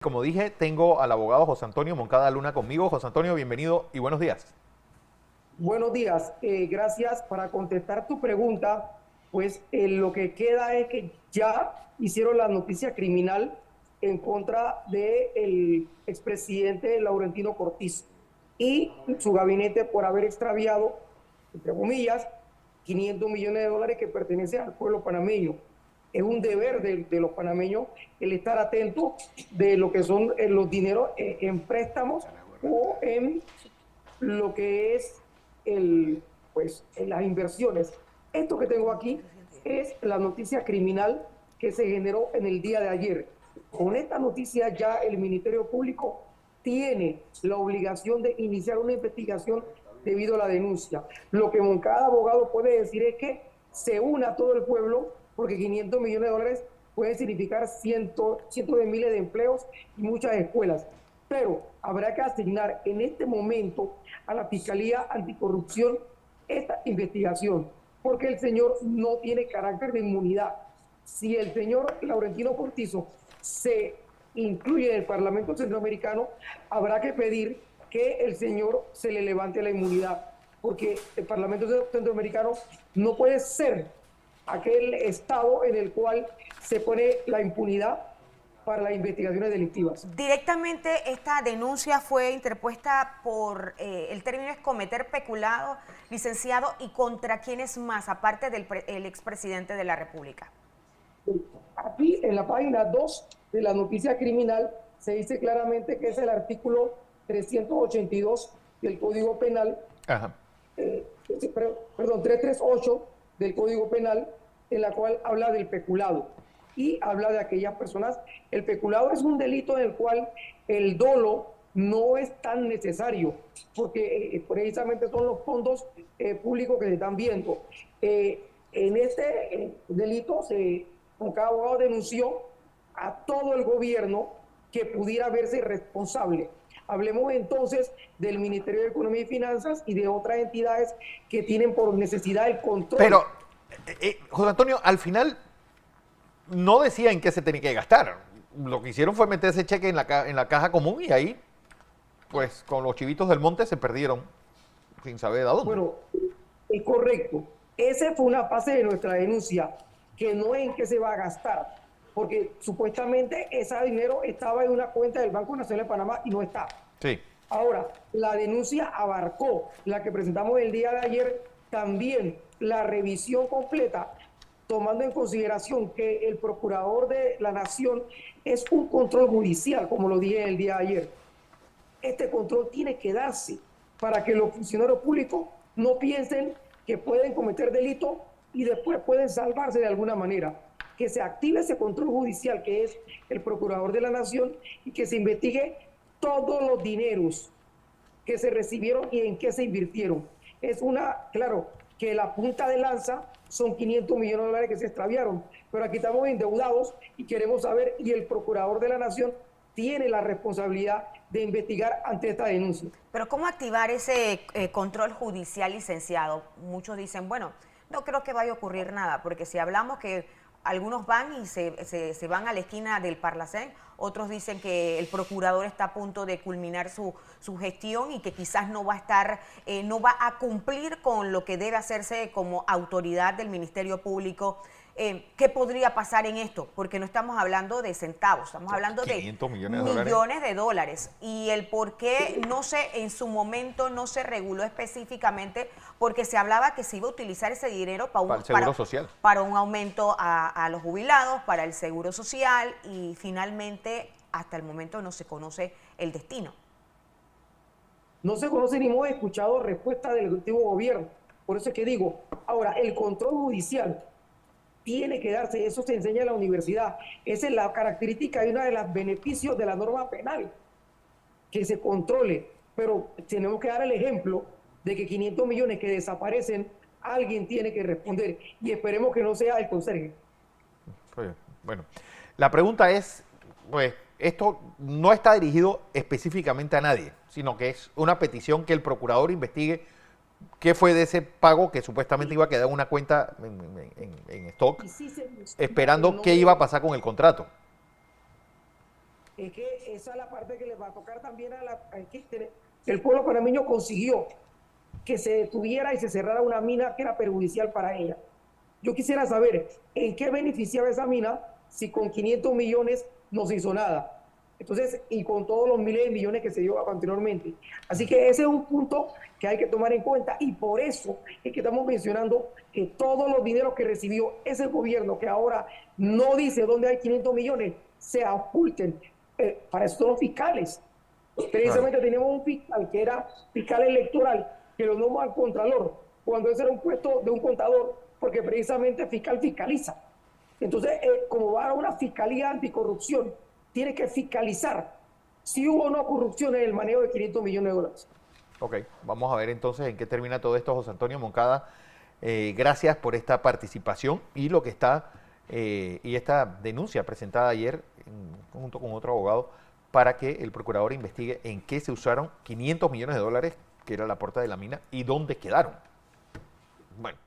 Como dije, tengo al abogado José Antonio Moncada Luna conmigo. José Antonio, bienvenido y buenos días. Buenos días, gracias para contestar tu pregunta. Pues lo que queda es que ya hicieron la noticia criminal en contra del expresidente Laurentino Cortizo y su gabinete por haber extraviado, entre comillas, 500 millones de dólares que pertenecen al pueblo panameño. Es un deber de los panameños el estar atento de lo que son los dineros en préstamos o en lo que es en las inversiones. Esto que tengo aquí es la noticia criminal que se generó en el día de ayer. Con esta noticia ya el Ministerio Público tiene la obligación de iniciar una investigación debido a la denuncia. Lo que cada abogado puede decir es que se una a todo el pueblo porque 500 millones de dólares pueden significar cientos de miles de empleos y muchas escuelas. Pero habrá que asignar en este momento a la Fiscalía Anticorrupción esta investigación, porque el señor no tiene carácter de inmunidad. Si el señor Laurentino Cortizo se incluye en el Parlamento Centroamericano, habrá que pedir que el señor se le levante la inmunidad, porque el Parlamento Centroamericano no puede ser aquel estado en el cual se pone la impunidad para las investigaciones delictivas. Directamente esta denuncia fue interpuesta por, el término es cometer peculado, licenciado, ¿y contra quiénes más, aparte del expresidente de la República? Aquí en la página 2 de la noticia criminal se dice claramente que es el artículo 382 del Código Penal, Ajá. perdón, 338 del Código Penal, en la cual habla del peculado y habla de aquellas personas. El peculado es un delito en el cual el dolo no es tan necesario, porque precisamente son los fondos públicos que se están viendo. En este delito, con cada abogado denunció a todo el gobierno que pudiera verse responsable. Hablemos entonces del Ministerio de Economía y Finanzas y de otras entidades que tienen por necesidad el control. Pero, José Antonio, al final no decía en qué se tenía que gastar. Lo que hicieron fue meter ese cheque en la caja común y ahí, pues, con los chivitos del monte se perdieron sin saber a dónde. Bueno, es correcto. Esa fue una fase de nuestra denuncia, que no es en qué se va a gastar, porque supuestamente ese dinero estaba en una cuenta del Banco Nacional de Panamá y no está. Sí. Ahora, la denuncia abarcó, la que presentamos el día de ayer, también la revisión completa, tomando en consideración que el procurador de la Nación es un control judicial, como lo dije el día de ayer. Este control tiene que darse para que los funcionarios públicos no piensen que pueden cometer delitos y después pueden salvarse de alguna manera. Que se active ese control judicial que es el procurador de la Nación y que se investigue todos los dineros que se recibieron y en qué se invirtieron. Es claro, que la punta de lanza son 500 millones de dólares que se extraviaron, pero aquí estamos endeudados y queremos saber, y el procurador de la Nación tiene la responsabilidad de investigar ante esta denuncia. Pero ¿cómo activar ese control judicial, licenciado? Muchos dicen, bueno, no creo que vaya a ocurrir nada, porque si hablamos que algunos van y se van a la esquina del Parlacén, otros dicen que el procurador está a punto de culminar su gestión y que quizás no va a estar, no va a cumplir con lo que debe hacerse como autoridad del Ministerio Público. ¿Qué podría pasar en esto? Porque no estamos hablando de centavos, estamos hablando de 500 millones de dólares. Y el por qué no se, en su momento no se reguló específicamente, porque se hablaba que se iba a utilizar ese dinero Para el seguro social. para un aumento a los jubilados, para el seguro social, y finalmente hasta el momento no se conoce el destino. No se conoce ni hemos escuchado respuesta del antiguo gobierno. Por eso es que digo, ahora, el control judicial tiene que darse, eso se enseña en la universidad. Esa es la característica y uno de los beneficios de la norma penal, que se controle. Pero tenemos que dar el ejemplo de que 500 millones que desaparecen, alguien tiene que responder. Y esperemos que no sea el conserje. Bueno, la pregunta es, pues, esto no está dirigido específicamente a nadie, sino que es una petición que el procurador investigue qué fue de ese pago que supuestamente iba a quedar en una cuenta en stock, Y sí esperando qué iba a pasar con el contrato. Es que esa es la parte que le va a tocar también el pueblo panameño consiguió que se detuviera y se cerrara una mina que era perjudicial para ella. Yo quisiera saber en qué beneficiaba esa mina si con 500 millones no se hizo nada. Entonces, y con todos los miles de millones que se dio anteriormente. Así que ese es un punto que hay que tomar en cuenta y por eso es que estamos mencionando que todos los dineros que recibió ese gobierno, que ahora no dice dónde hay 500 millones, se oculten. Para eso son los fiscales. Claro. Precisamente tenemos un fiscal que era fiscal electoral, que lo nombró al contralor, cuando ese era un puesto de un contador, porque precisamente fiscal fiscaliza. Entonces, como va a una fiscalía anticorrupción, tiene que fiscalizar si hubo o no corrupción en el manejo de 500 millones de dólares. Ok, vamos a ver entonces en qué termina todo esto, José Antonio Moncada. Gracias por esta participación y lo que está y esta denuncia presentada ayer junto con otro abogado para que el procurador investigue en qué se usaron 500 millones de dólares, que era la aporte de la mina, y dónde quedaron. Bueno.